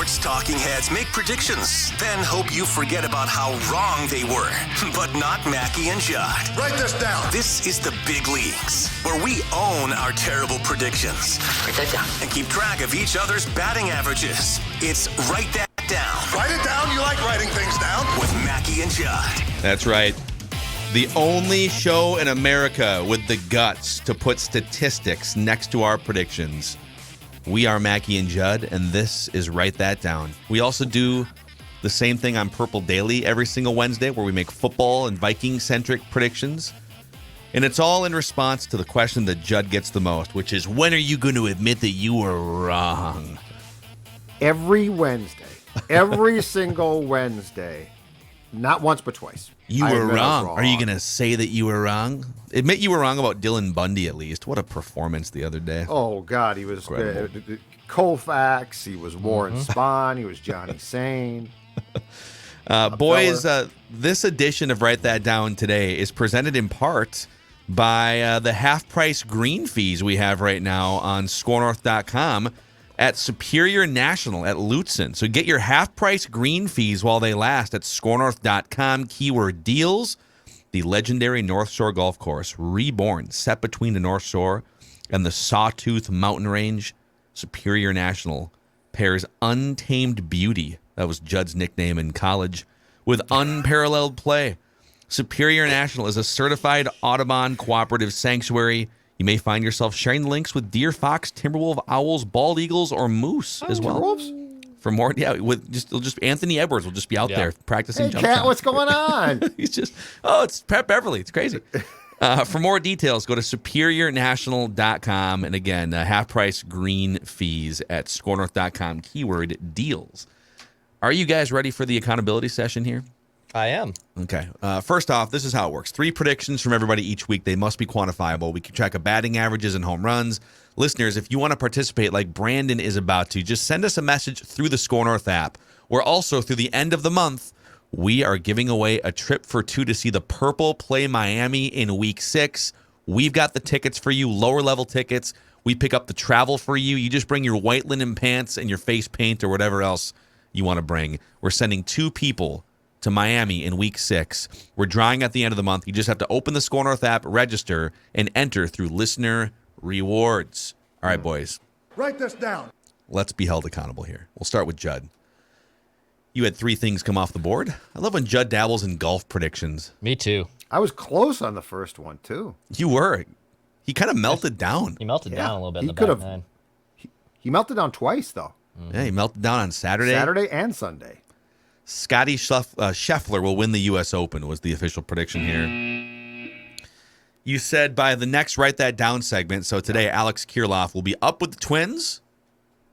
sports talking heads make predictions, then hope you forget about how wrong they were. But not Mackie and Judd. Write this down. This is the big leagues, where we own our terrible predictions. Write that down. And keep track of each other's batting averages. It's Write That Down. Write it down. You like writing things down. With Mackie and Judd. That's right. The only show in America with the guts to put statistics next to our predictions. We are Mackie and Judd, and this is Write That Down. We also do the same thing on Purple Daily every single Wednesday, where we make football and Viking-centric predictions. And it's all in response to the question that Judd gets the most, which is, when are you going to admit that you were wrong? Every Wednesday. Every single Wednesday. Not once, but twice. You were wrong. Are you going to say that you were wrong? Admit you were wrong about Dylan Bundy, at least. What a performance the other day. Oh, God. He was Koufax. He was Warren Spahn. He was Johnny Sane. Boys, this edition of Write That Down today is presented in part by the half-price green fees we have right now on SKORNorth.com at Superior National at Lutzen. So get your half-price green fees while they last at SKORNorth.com. Keyword deals. The legendary North Shore Golf Course, reborn, set between the North Shore and the Sawtooth Mountain Range. Superior National pairs untamed beauty, that was Judd's nickname in college, with unparalleled play. Superior National is a certified Audubon cooperative sanctuary. You may find yourself sharing the links with deer, fox, timberwolf, owls, bald eagles, or moose as well. Timberwolves? For more, it'll just Anthony Edwards will just be out there practicing jump Cat, shots. what's going on? He's just, it's Pat Beverly. It's crazy. For more details, go to superiornational.com. And again, half-price green fees at SKORNorth.com. Keyword deals. Are you guys ready for the accountability session here? I am. Okay. First off, this is how it works. 3 predictions from everybody each week. They must be quantifiable. We keep track of batting averages and home runs. Listeners, if you want to participate like Brandon is about to, just send us a message through the SKOR North app. We're also, through the end of the month, we are giving away a trip for 2 to see the Purple play Miami in Week 6. We've got the tickets for you, lower-level tickets. We pick up the travel for you. You just bring your white linen pants and your face paint or whatever else you want to bring. We're sending 2 people to Miami in Week 6. We're drawing at the end of the month. You just have to open the SKOR North app, register, and enter through listener rewards. All right, boys. Write this down. Let's be held accountable here. We'll start with Judd. You had 3 things come off the board. I love when Judd dabbles in golf predictions. Me too. I was close on the first one, too. You were. He kind of melted down. He melted down a little bit in the could back have. nine. He melted down twice, though. Yeah, he melted down on Saturday. Saturday and Sunday. Scotty Scheffler will win the U.S. Open was the official prediction here. You said by the next Write That Down segment, so today Alex Kirilloff will be up with the Twins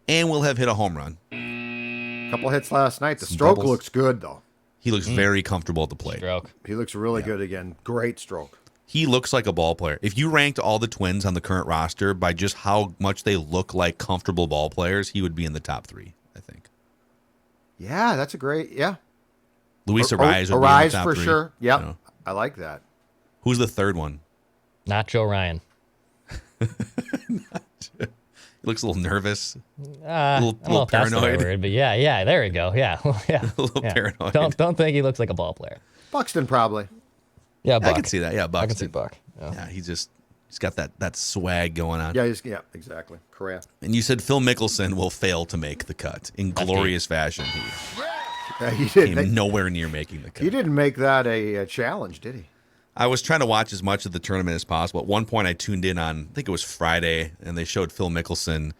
and will have hit a home run. Couple hits last night. The stroke doubles. looks good, though. He looks very comfortable at the plate. Stroke. He looks really good again. Great stroke. He looks like a ball player. If you ranked all the Twins on the current roster by just how much they look like comfortable ball players, he would be in the top 3, I think. Yeah, that's a great, Luis Ariz would be in the top for 3. sure. Yep. You know. I like that. Who's the third one? Not Joe Ryan. He looks a little nervous. I don't know if that's the right word, but yeah, there we go. Yeah, yeah. A little paranoid. Don't think he looks like a ball player. Buxton probably. Yeah, Buck. I can see that. Yeah, Buxton. I can see Buck. Yeah, he's got that swag going on. Yeah, exactly. Correct. And you said Phil Mickelson will fail to make the cut in glorious fashion. He Came nowhere near making the cut. He didn't make that a challenge, did he? I was trying to watch as much of the tournament as possible. At one point, I tuned in on, I think it was Friday, and they showed Phil Mickelson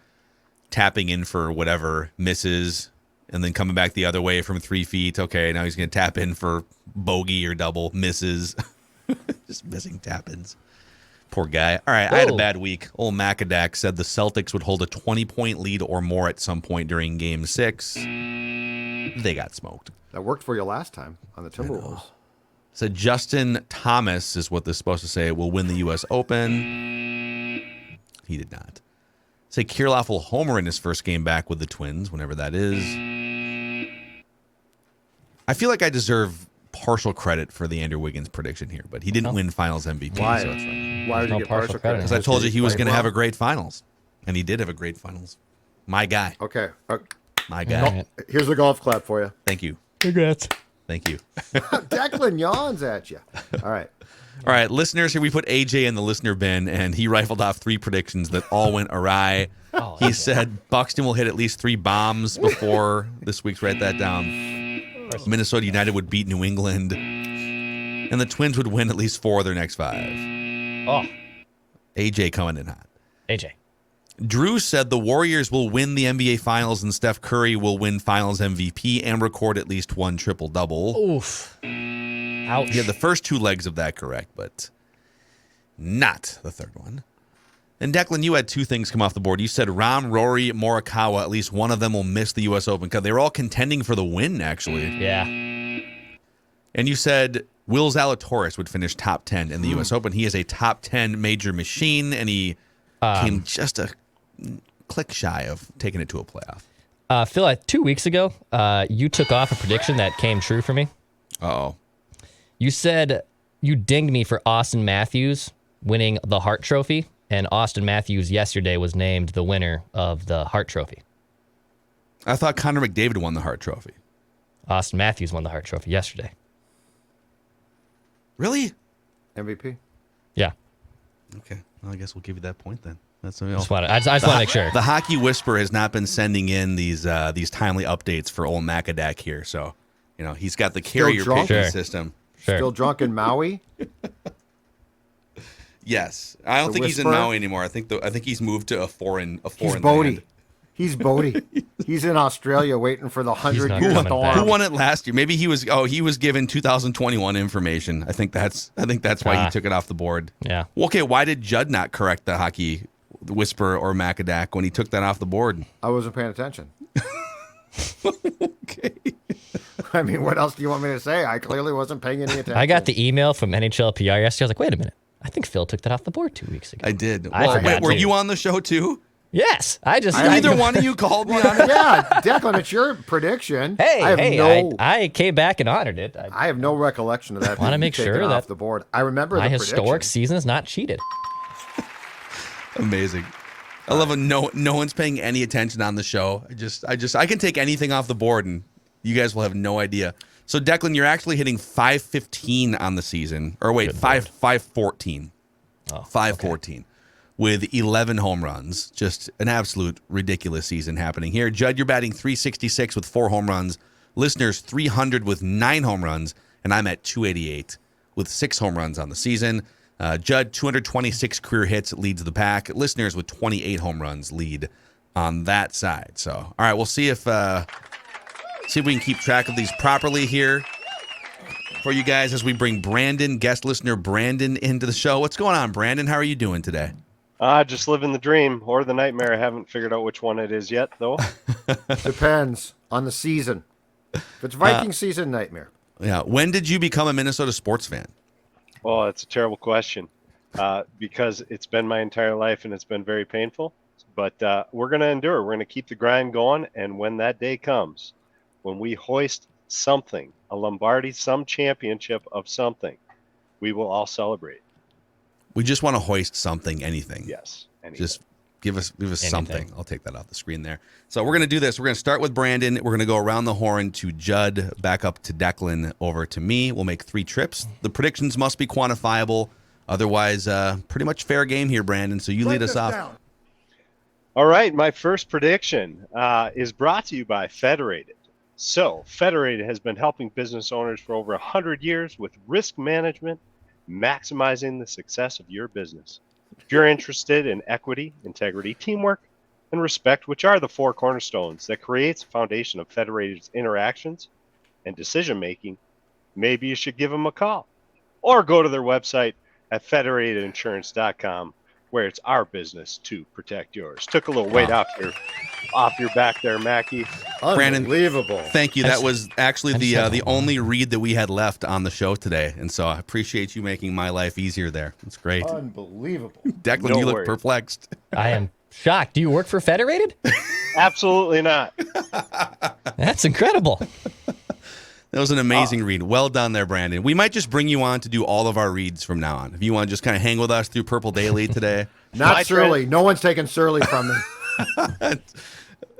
tapping in for whatever, misses, and then coming back the other way from 3 feet. Okay, now he's going to tap in for bogey or double, misses. Just missing tap-ins. Poor guy. All right, I had a bad week. Old Macadac said the Celtics would hold a 20-point lead or more at some point during Game 6. They got smoked. That worked for you last time on the Timberwolves. Said Justin Thomas is what this is supposed to say will win the U.S. Open. He did not. Say Kirilloff will homer in his first game back with the Twins, whenever that is. I feel like I deserve partial credit for the Andrew Wiggins prediction here, but he didn't win Finals MVP. Why? So it's fine. Why would you get partial credit? Because I told you he was going to have a great Finals, and he did have a great Finals. My guy. Okay. My guy. All right. Here's the golf clap for you. Thank you. Congrats. Thank you. Declan yawns at you. All right. All right, listeners, here we put AJ in the listener bin, and he rifled off 3 predictions that all went awry. He said Buxton will hit at least 3 bombs before this week's Write That Down. Minnesota United would beat New England, and the Twins would win at least 4 of their next 5. Oh, AJ coming in hot. AJ. Drew said the Warriors will win the NBA Finals and Steph Curry will win Finals MVP and record at least 1 triple-double. Oof. Ouch. He had the first 2 legs of that correct, but not the third one. And Declan, you had 2 things come off the board. You said Rahm, Rory, Morikawa, at least one of them will miss the U.S. Open because they were all contending for the win, actually. Yeah. And you said Will Zalatoris would finish top 10 in the U.S. Open. He is a top 10 major machine, and he came just a click shy of taking it to a playoff. Phil, 2 weeks ago, you took off a prediction that came true for me. Uh-oh. You said you dinged me for Austin Matthews winning the Hart Trophy, and Austin Matthews yesterday was named the winner of the Hart Trophy. I thought Connor McDavid won the Hart Trophy. Austin Matthews won the Hart Trophy yesterday. Really? MVP. Yeah. Okay. Well, I guess we'll give you that point then. That's I just want to make sure. The Hockey Whisperer has not been sending in these timely updates for old Macadac here, so he's got the carrier drunk? picking Sure. system. Sure. Still drunk in Maui? Yes, I don't think he's in Whisperer? Maui anymore. I think he's moved to a foreign He's land. Bodie. He's Bodie. He's in Australia waiting for the He's 100 not year coming storm. back. Who won it last year? Maybe he was given 2021 information. I think that's why he took it off the board. Yeah. Well, okay, why did Judd not correct the Hockey Whisperer or Macadac when he took that off the board? I wasn't paying attention. Okay. I mean, what else do you want me to say? I clearly wasn't paying any attention. I got the email from NHL PR yesterday. I was like, wait a minute. I think Phil took that off the board 2 weeks ago. I did. I forgot Wait, were too. you on the show too? Yes. Neither one of you called me on it. Yeah, Declan, it's your prediction. Hey, I came back and honored it. I have no recollection of that. Wanna being make taken sure off that the board. I remember my the historic prediction. season is not cheated. Amazing. I love when no one's paying any attention on the show. I can take anything off the board and you guys will have no idea. So Declan, you're actually hitting 515 on the season. Or wait, 514. Oh, 514 with 11 home runs. Just an absolute ridiculous season happening here. Judd, you're batting 366 with 4 home runs. Listeners, 300 with 9 home runs. And I'm at 288 with 6 home runs on the season. Judd, 226 career hits, leads the pack. Listeners with 28 home runs lead on that side. So, all right, we'll see if we can keep track of these properly here for you guys as we bring Brandon, guest listener Brandon, into the show. What's going on, Brandon? How are you doing today? Just living the dream or the nightmare. I haven't figured out which one it is yet, though. Depends on the season. If it's Viking season, nightmare. Yeah. When did you become a Minnesota sports fan? Well, it's a terrible question because it's been my entire life and it's been very painful. But we're going to endure. We're going to keep the grind going. And when that day comes, when we hoist something, a Lombardi, some championship of something, we will all celebrate. We just want to hoist something, anything. Yes. Anything. Just give us Anything. something. I'll take that off the screen there. So we're going to do this. We're going to start with Brandon. We're going to go around the horn to Judd, back up to Declan, over to me. We'll make 3 trips. The predictions must be quantifiable. Otherwise, pretty much fair game here, Brandon. So you lead us off. Down. All right. My first prediction is brought to you by Federated. So Federated has been helping business owners for over 100 years with risk management, maximizing the success of your business. If you're interested in equity, integrity, teamwork, and respect, which are the 4 cornerstones that creates a foundation of Federated's interactions and decision-making, maybe you should give them a call or go to their website at federatedinsurance.com, where it's our business to protect yours. Took a little weight off your back there, Mackie. Brandon, Unbelievable. Thank you. That was actually I just had the one. only read that we had left on the show today. And so I appreciate you making my life easier there. It's great. Unbelievable. Declan, no you look worries. perplexed. I am shocked. Do you work for Federated? Absolutely not. That's incredible. That was an amazing read. Well done there, Brandon. We might just bring you on to do all of our reads from now on. If you want to just kind of hang with us through Purple Daily today. Not My Surly. No one's taking Surly from me.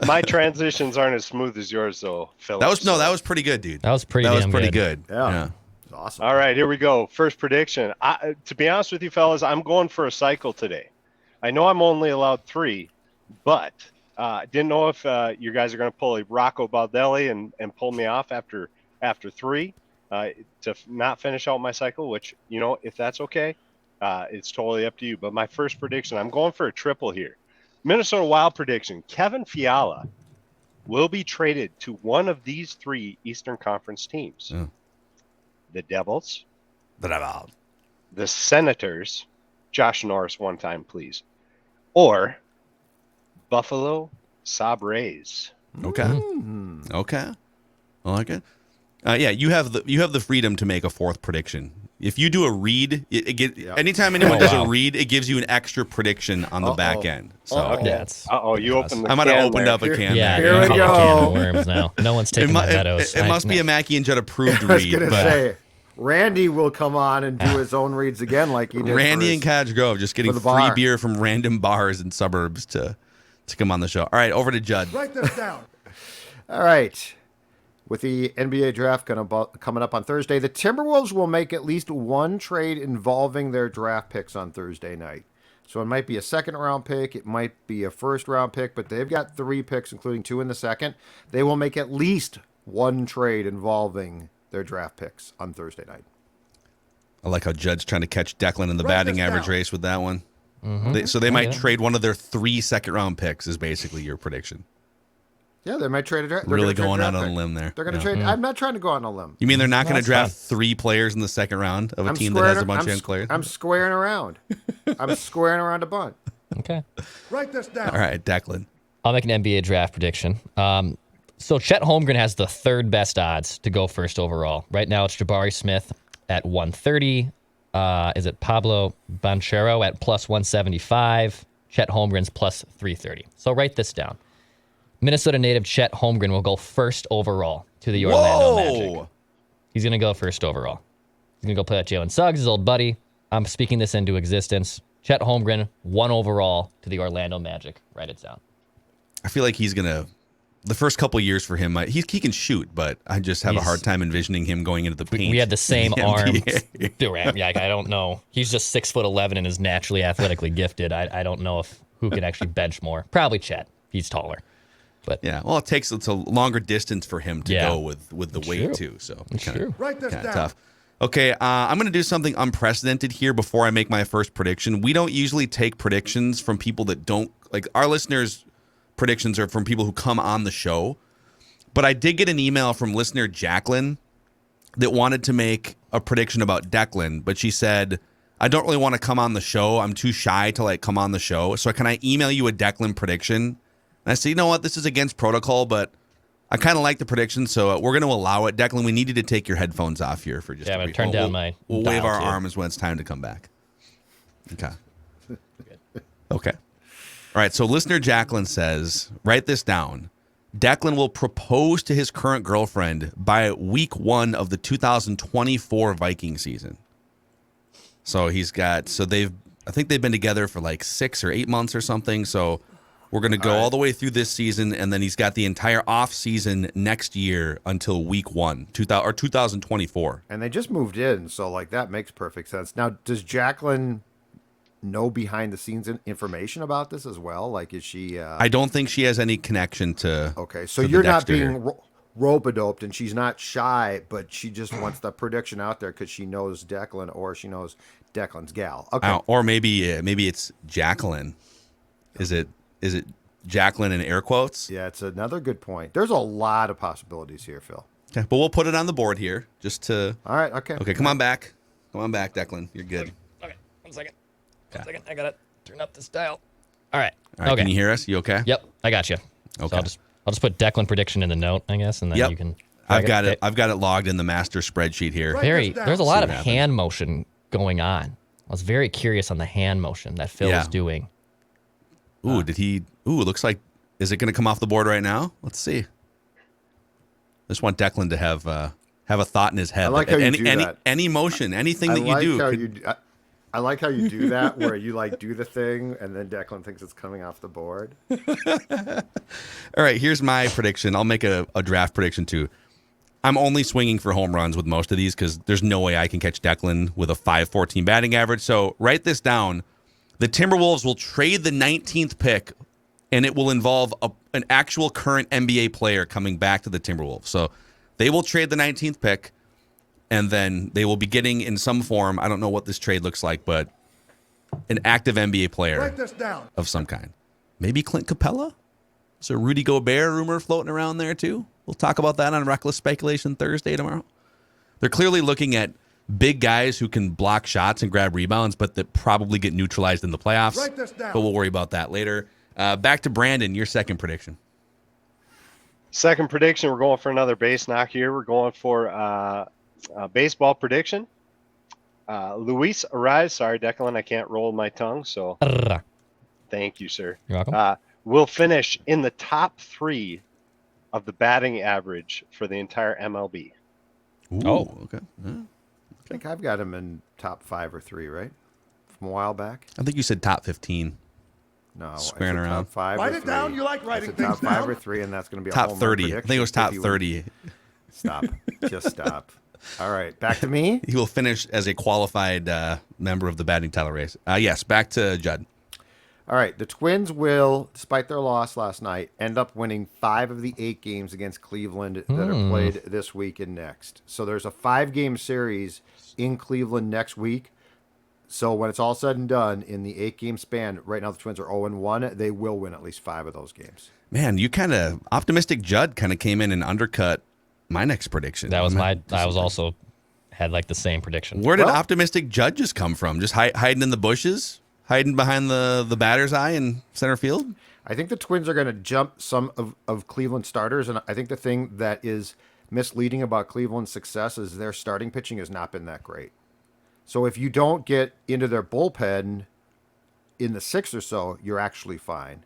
My transitions aren't as smooth as yours, though, Philip. That was pretty good, dude. That was pretty good. Yeah. It's awesome. All right, here we go. First prediction. To be honest with you, fellas, I'm going for a cycle today. I know I'm only allowed 3, but didn't know if you guys are going to pull a Rocco Baldelli and pull me off after 3 to not finish out my cycle, which, if that's okay, it's totally up to you. But my first prediction, I'm going for a triple here. Minnesota Wild prediction. Kevin Fiala will be traded to one of these 3 Eastern Conference teams. Yeah. The Devils, the Senators, Josh Norris one time, please, or Buffalo Sabres. Okay. Okay. I like it. Yeah, you have the freedom to make a 4th prediction. If you do a read, anytime anyone does a read, it gives you an extra prediction on the back end. So You opened the I might have opened up a can. Yeah, Here we can go. of worms now. No one's taking my Meadows. It must be a Mackie and Judd approved I was read. gonna but say, Randy will come on and do his own reads again, like he did. Randy and Cottage Grove just getting the free bar. beer from random bars and suburbs to come on the show. All right, over to Judd. Write this down. All right. With the NBA draft coming up on Thursday, the Timberwolves will make at least one trade involving their draft picks on Thursday night. So it might be a second-round pick, it might be a first-round pick, but they've got 3 picks, including 2 in the second. They will make at least one trade involving their draft picks on Thursday night. I like how Judd's trying to catch Declan in the Write batting this average down. race with that one. They might trade one of their 3 second-round picks is basically your prediction. Yeah, they might trade a draft. Really going out on a limb there. They're going to Yeah. trade. I'm not trying to go on a limb. You mean they're not going to That's draft fun. 3 players in the second round of a team that has a bunch of young players? I'm squaring around. I'm squaring around a bunt. Okay. Write this down. All right, Declan. I'll make an NBA draft prediction. So Chet Holmgren has the 3rd best odds to go first overall. Right now it's Jabari Smith at 130. Is it Pablo Banchero at plus 175? Chet Holmgren's plus 330. So write this down. Minnesota native Chet Holmgren will go first overall to the Orlando Magic. He's going to go first overall. He's going to go play with Jalen Suggs, his old buddy. I'm speaking this into existence. Chet Holmgren, 1 overall to the Orlando Magic. Write it down. I feel like he's going to, the first couple years for him, he can shoot, but I just have a hard time envisioning him going into the paint. We had the same arm. NBA. Durant, yeah, I don't know. He's just 6'11" and is naturally athletically gifted. I don't know who could actually bench more. Probably Chet. He's taller. But Yeah, well, it's a longer distance for him to go with the weight too, so It's true. Write this kind down. of tough. Okay, I'm going to do something unprecedented here before I make my first prediction. We don't usually take predictions from people that don't, like, our listeners' predictions are from people who come on the show. But I did get an email from listener Jacqueline that wanted to make a prediction about Declan, but she said, I don't really want to come on the show. I'm too shy to, come on the show. So can I email you a Declan prediction? And I said, you know what? This is against protocol, but I kind of like the prediction, so we're going to allow it. Declan, we need you to take your headphones off here for just I'm a going brief. to turn down my We'll wave dial, our too. arms when it's time to come back. Okay. Okay. All right, so listener Jacqueline says, write this down. Declan will propose to his current girlfriend by week 1 of the 2024 Viking season. So I think they've been together for 6 or 8 months or something, so we're going to go all the way through this season, and then he's got the entire off season next year until week 1, 2024. And they just moved in, so that makes perfect sense. Now, does Jacqueline know behind the scenes information about this as well? Is she? I don't think she has any connection to. Okay, so to the you're not Dexter here. being rope-a-doped, and she's not shy, but she just wants the prediction out there because she knows Declan, or she knows Declan's gal. Okay. Or maybe it's Jacqueline. Is it Jacqueline in air quotes? Yeah, it's another good point. There's a lot of possibilities here, Phil. Okay, but we'll put it on the board here just to. All right, okay. Okay, come on back. Come on back, Declan. You're good. Okay, 1 second. 1 second. I got to turn up this dial. All right. All right, okay. can you hear us? You okay? Yep, I got you. Okay. So I'll just put Declan prediction in the note, I guess, and then Yep. you can. I've got it. Okay. I've got it logged in the master spreadsheet here. Right. There's a lot See of what happens. hand motion going on. I was very curious on the hand motion that Phil Yeah. was doing. Ooh, did he? Ooh, it looks like. Is it going to come off the board right now? Let's see. I just want Declan to have a thought in his head. I like how you do that. any motion, anything I that you like do. how could- you. I like how you do that, where you like do the thing and then Declan thinks it's coming off the board. All right, here's my prediction. I'll make a draft prediction too. I'm only swinging for home runs with most of these because there's no way I can catch Declan with a 5.14 batting average. So write this down. The Timberwolves will trade the 19th pick, and it will involve an actual current NBA player coming back to the Timberwolves. So they will trade the 19th pick, and then they will be getting in some form, I don't know what this trade looks like, but an active NBA player Write this down. of some kind. Maybe Clint Capella? Is there a Rudy Gobert rumor floating around there too? We'll talk about that on Reckless Speculation Thursday tomorrow. They're clearly looking at big guys who can block shots and grab rebounds, but that probably get neutralized in the playoffs. Write this down. But we'll worry about that later. Back to Brandon, your second prediction. Second prediction, we're going for another base knock here. We're going for a baseball prediction. Luis Ariz, sorry, Declan, I can't roll my tongue, so thank you, sir. You're welcome. Will finish in the top 3 of the batting average for the entire MLB. Ooh, Oh. Okay. Yeah. I think I've got him in top 5 or 3, right? From a while back. I think you said top 15. No, Squaring I said around. top 5 Write or it 3. down. You like I writing said things top 5 down. or 3, and that's going to be a Top home run 30. I prediction think it was top if you- 30. Stop. Just stop. All right, back to me. He will finish as a qualified member of the batting title race. Yes, back to Judd. All right, the Twins will, despite their loss last night, end up winning 5 of the 8 games against Cleveland that are played this week and next. So there's a 5-game series in Cleveland next week. So when it's all said and done, in the 8-game span, right now the Twins are 0-1. They will win at least 5 of those games. Man, you kind of optimistic Judd kind of came in and undercut my next prediction. That was I was also had like the same prediction. Where did Well- optimistic Judd just come from? Just hiding in the bushes? Hiding behind the batter's eye in center field? I think the Twins are going to jump some of Cleveland's starters, and I think the thing that is misleading about Cleveland's success is their starting pitching has not been that great. So if you don't get into their bullpen in the 6th or so, you're actually fine.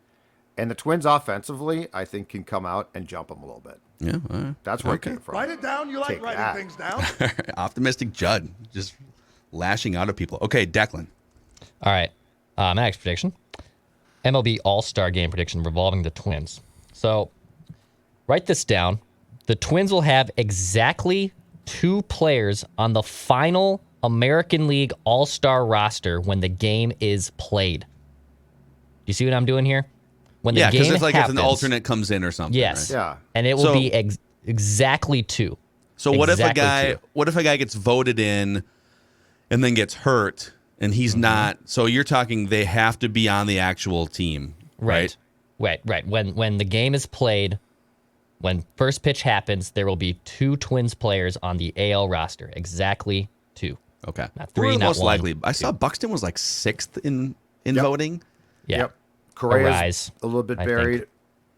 And the Twins offensively, I think, can come out and jump them a little bit. Yeah, all right. That's where Okay. it came from. Write it down. You like Take writing that. things down. Optimistic Judd just lashing out at people. Okay, Declan. All right. My next prediction. MLB All-Star Game prediction revolving the Twins. So write this down. The Twins will have exactly 2 players on the final American League All-Star roster when the game is played. You see what I'm doing here? When the Yeah, because game it's like happens, if an alternate comes in or something. yes, Right? Yeah. and it will So- be exactly 2. So what Exactly if a guy gets voted in and then gets hurt and he's not? So you're talking they have to be on the actual team, right? Right. When the game is played, when first pitch happens, there will be 2 Twins players on the AL roster. Exactly 2. Okay. Not Who are 3, the not most 1. likely? I saw Buxton was like 6th in voting. Yeah. Yep. Correa's Arise, a little bit I buried. think.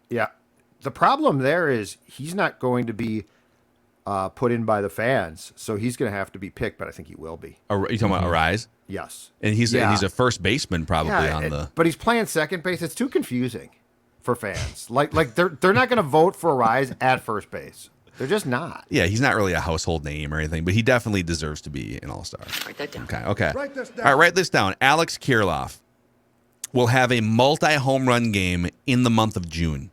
Yeah. The problem there is he's not going to be put in by the fans, so he's going to have to be picked, but I think he will be. You talking about Arise? Yes. And he's Yeah. a first baseman probably Yeah, on the. but he's playing second base. It's too confusing for fans. Like they're not going to vote for a Rise at first base. They're just not. Yeah, he's not really a household name or anything, but he definitely deserves to be an All-Star. Write that down. Okay. Write this down. All right, write this down. Alex Kirilloff will have a multi-home run game in the month of June.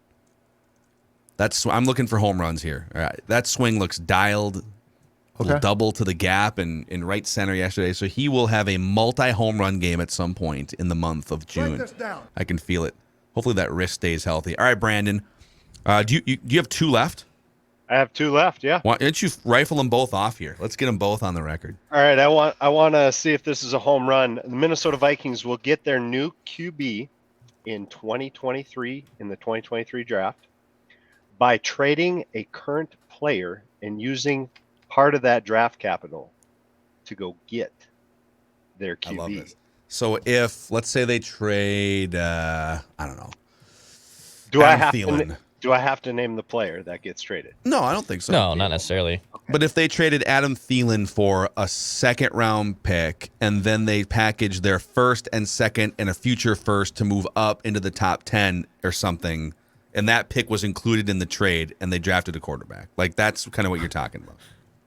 I'm looking for home runs here. All right, that swing looks dialed. Will double to the gap and in right center yesterday, so he will have a multi-home run game at some point in the month of June. Write this down. I can feel it. Hopefully that wrist stays healthy. All right, Brandon, do you have 2 left? I have 2 left, yeah. Why don't you rifle them both off here? Let's get them both on the record. All right, I want to see if this is a home run. The Minnesota Vikings will get their new QB in 2023 in the 2023 draft by trading a current player and using part of that draft capital to go get their QB. I love this. So if let's say they trade, I don't know. Do I Adam have Thielen. to? Do I have to name the player that gets traded? No, I don't think so. No, not necessarily. But if they traded Adam Thielen for a 2nd-round pick and then they package their 1st and 2nd and a future 1st to move up into the top 10 or something, and that pick was included in the trade and they drafted a quarterback, like that's kind of what you're talking about.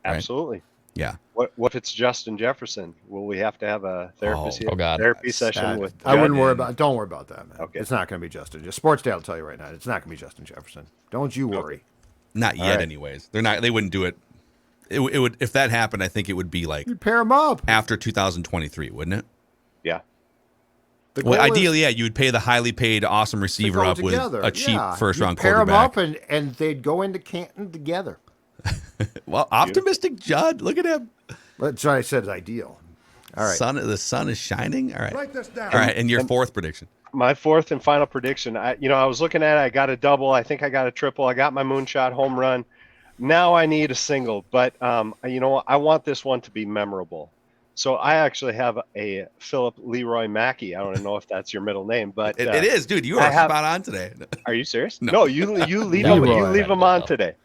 Right? Absolutely. Yeah. What if it's Justin Jefferson? Will we have to have a therapy session with? I wouldn't worry about. Don't worry about that, man. Okay. It's not going to be Justin. Sports Day will tell you right now. It's not going to be Justin Jefferson. Don't you worry. Okay. Not yet, anyways. They're not. They wouldn't do it. It would if that happened. I think it would be like You'd pair them up after 2023, wouldn't it? Yeah. Well, ideally, yeah, you would pay the highly paid, awesome receiver up together. with a cheap first-round pair quarterback. Pair them up, and they'd go into Canton together. Well, optimistic Judd. Look at him. That's what I said is ideal. All right. The sun is shining. All right. Write this down. All right, and your fourth prediction. My fourth and final prediction. I was looking at it. I got a double. I think I got a triple. I got my moonshot home run. Now I need a single, but I want this one to be memorable. So I actually have a Philip Leroy Mackey. I don't know if that's your middle name, but it is, dude. You are spot on today. Are you serious? No. No, you leave him. You leave him on today.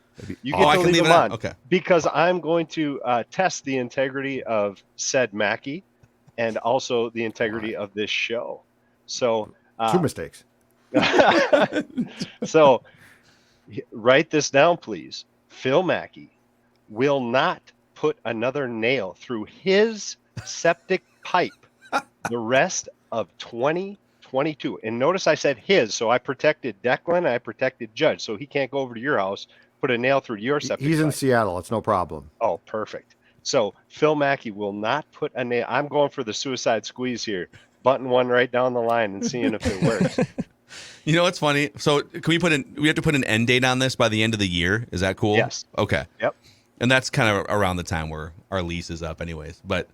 You get to leave him on. Okay. Because I'm going to test the integrity of said Mackey, and also the integrity of this show. So 2 mistakes. So write this down, please. Phil Mackey will not put another nail through his septic pipe the rest of 2022. And notice I said his, so I protected Declan, I protected Judge, so he can't go over to your house, put a nail through your septic He's pipe. in Seattle. It's no problem. Oh, perfect. So Phil Mackey will not put a nail. I'm going for the suicide squeeze here, button one right down the line and seeing if it works. You know what's funny? So can we have to put an end date on this by the end of the year? Is that cool? Yes. Okay. Yep. And that's kind of around the time where our lease is up anyways. But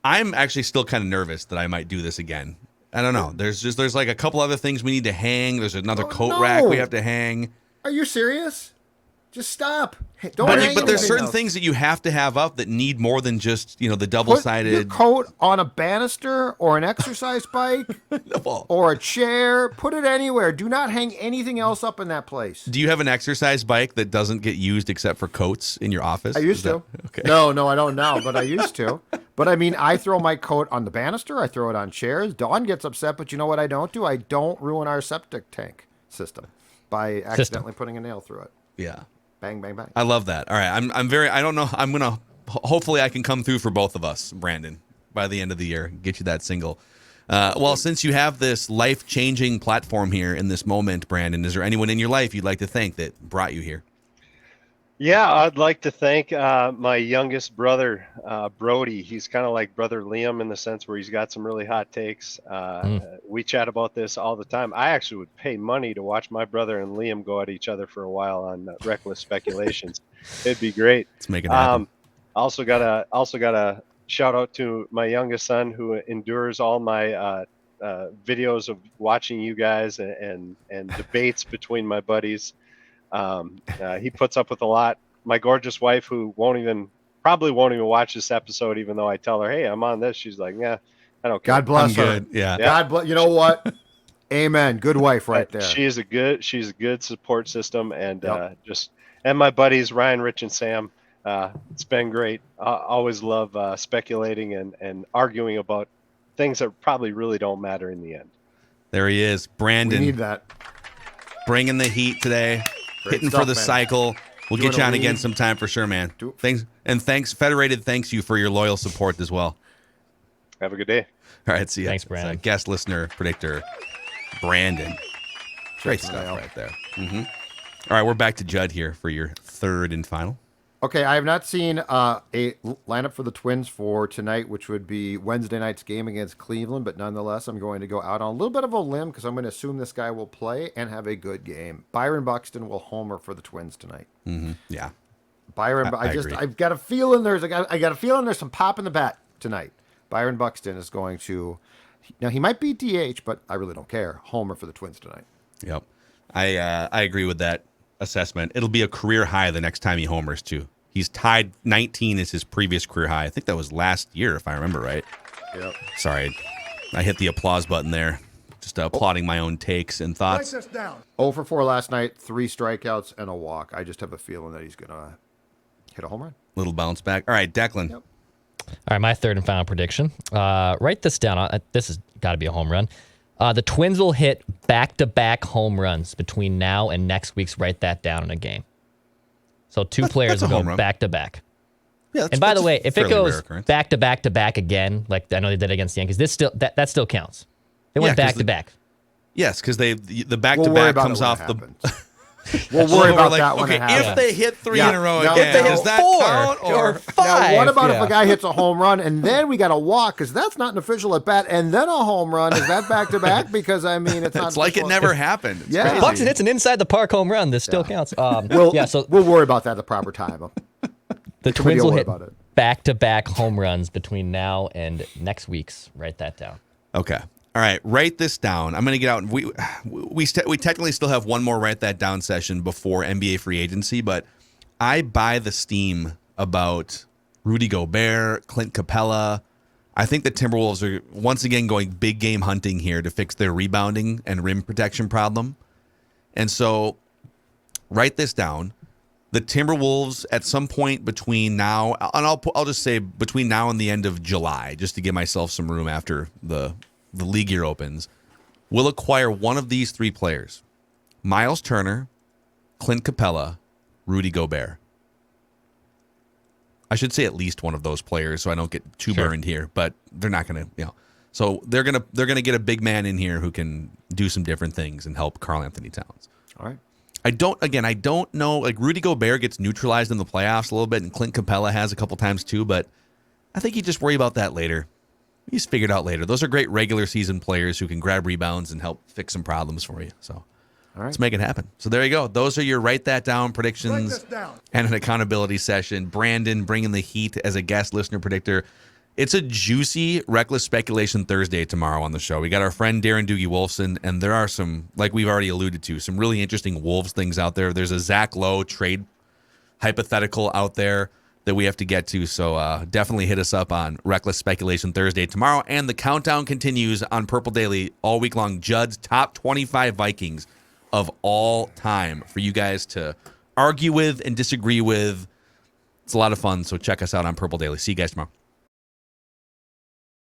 I'm actually still kind of nervous that I might do this again. I don't know. There's like a couple other things we need to hang. There's another coat rack we have to hang. Are you serious? Just stop. Hey, don't hang But there's anything certain else. things that you have to have up that need more than just, the Put your double-sided. coat on a banister or an exercise bike or a chair. Put it anywhere. Do not hang anything else up in that place. Do you have an exercise bike that doesn't get used except for coats in your office? I used to. Okay. No, I don't now, but I used to. But I mean, I throw my coat on the banister. I throw it on chairs. Dawn gets upset, but you know what I don't do? I don't ruin our septic tank system by accidentally putting a nail through it. Yeah. Bang, bang, bang. I love that. All right. I don't know. I'm going to, hopefully I can come through for both of us, Brandon, by the end of the year, get you that single. Well, since you have this life-changing platform here in this moment, Brandon, is there anyone in your life you'd like to thank that brought you here? Yeah, I'd like to thank my youngest brother, Brody. He's kind of like brother Liam in the sense where he's got some really hot takes. We chat about this all the time. I actually would pay money to watch my brother and Liam go at each other for a while on reckless speculations. It'd be great. Let's make it happen. Also got a shout out to my youngest son who endures all my videos of watching you guys and debates between my buddies. He puts up with a lot. My gorgeous wife, who probably won't even watch this episode, even though I tell her, "Hey, I'm on this." She's like, "Yeah, I don't care." God bless her. Good. Yeah. God bless. You know what? Amen. Good wife right there. She's a good support system, and and my buddies Ryan, Rich, and Sam. It's been great. Always love speculating and arguing about things that probably really don't matter in the end. There he is, Brandon. We need that. Bringing the heat today. Great Hitting stuff, for the man. cycle. We'll You get you wanna on again lead? sometime for sure, man. Thanks, Federated. Thanks you for your loyal support as well. Have a good day. All right, see you. Thanks, Brandon. Guest listener, predictor, Brandon. Great Check it stuff out. right there. All right, we're back to Judd here for your third and final. Okay, I have not seen a lineup for the Twins for tonight, which would be Wednesday night's game against Cleveland. But nonetheless, I'm going to go out on a little bit of a limb because I'm going to assume this guy will play and have a good game. Byron Buxton will homer for the Twins tonight. Yeah. Byron, I agree. I've got a feeling there's some pop in the bat tonight. Byron Buxton is going to. Now he might be DH, but I really don't care. Homer for the Twins tonight. Yep. I agree with that assessment. It'll be a career high the next time he homers too. He's tied 19 as his previous career high. I think that was last year, if I remember right. Yep. Sorry, I hit the applause button there. Just applauding my own takes and Write thoughts. this down. 0 for 4 last night, 3 strikeouts and a walk. I just have a feeling that he's gonna hit a home run. Little bounce back. All right, Declan. Yep. All right, my third and final prediction. Write this down. This has got to be a home run. The Twins will hit back-to-back home runs between now and next week's. Write that down in a game. So two players will home go run. back-to-back. Yeah, And by the way, if it fairly rare goes occurrence. back to back to back again, like I know they did against the Yankees, this still that still counts. They went 'cause back to back. Yes, because the We'll back-to-back worry about comes it when off it the. happens. We'll worry about that when okay, it happens. if they hit 3 Yeah. in a row Now, again, If they hit does that 4 count? or Now, 5. what about if yeah. a guy hits a home run and then we got to walk because that's not an official at bat, and then a home run? Is that back to back? Because I mean, it's not. It's like it official. never happened. It's Yeah. crazy. Buxton hits an inside the park home run. This still counts. So We'll worry about that at the proper time. the Twins will worry hit about it. back-to-back home runs between now and next week's. Write that down. Okay. All right. Write this down. I'm going to get out. We technically still have one more write that down session before NBA free agency, but I buy the steam about Rudy Gobert, Clint Capella. I think the Timberwolves are once again going big game hunting here to fix their rebounding and rim protection problem. And so write this down. The Timberwolves at some point between now, and I'll just say between now and the end of July, just to give myself some room after the league year opens, will acquire one of these 3 players: Miles Turner, Clint Capella, Rudy Gobert. I should say at least one of those players so I don't get too burned here, but they're not going to, So they're going to get a big man in here who can do some different things and help Karl Anthony Towns. All right. I don't know. Like, Rudy Gobert gets neutralized in the playoffs a little bit, and Clint Capella has a couple times too, but I think you just worry about that later. He's figured out later. Those are great regular season players who can grab rebounds and help fix some problems for you. So let's make it happen. So there you go. Those are your write that down predictions Write this down. and an accountability session. Brandon bringing the heat as a guest listener predictor. It's a juicy Reckless Speculation Thursday tomorrow on the show. We got our friend Darren Doogie Wolfson, and there are some, like we've already alluded to, some really interesting Wolves things out there. There's a Zach Lowe trade hypothetical out there that we have to get to. So definitely hit us up on Reckless Speculation Thursday tomorrow. And the countdown continues on Purple Daily all week long. Judd's top 25 Vikings of all time for you guys to argue with and disagree with. It's a lot of fun. So check us out on Purple Daily. See you guys tomorrow.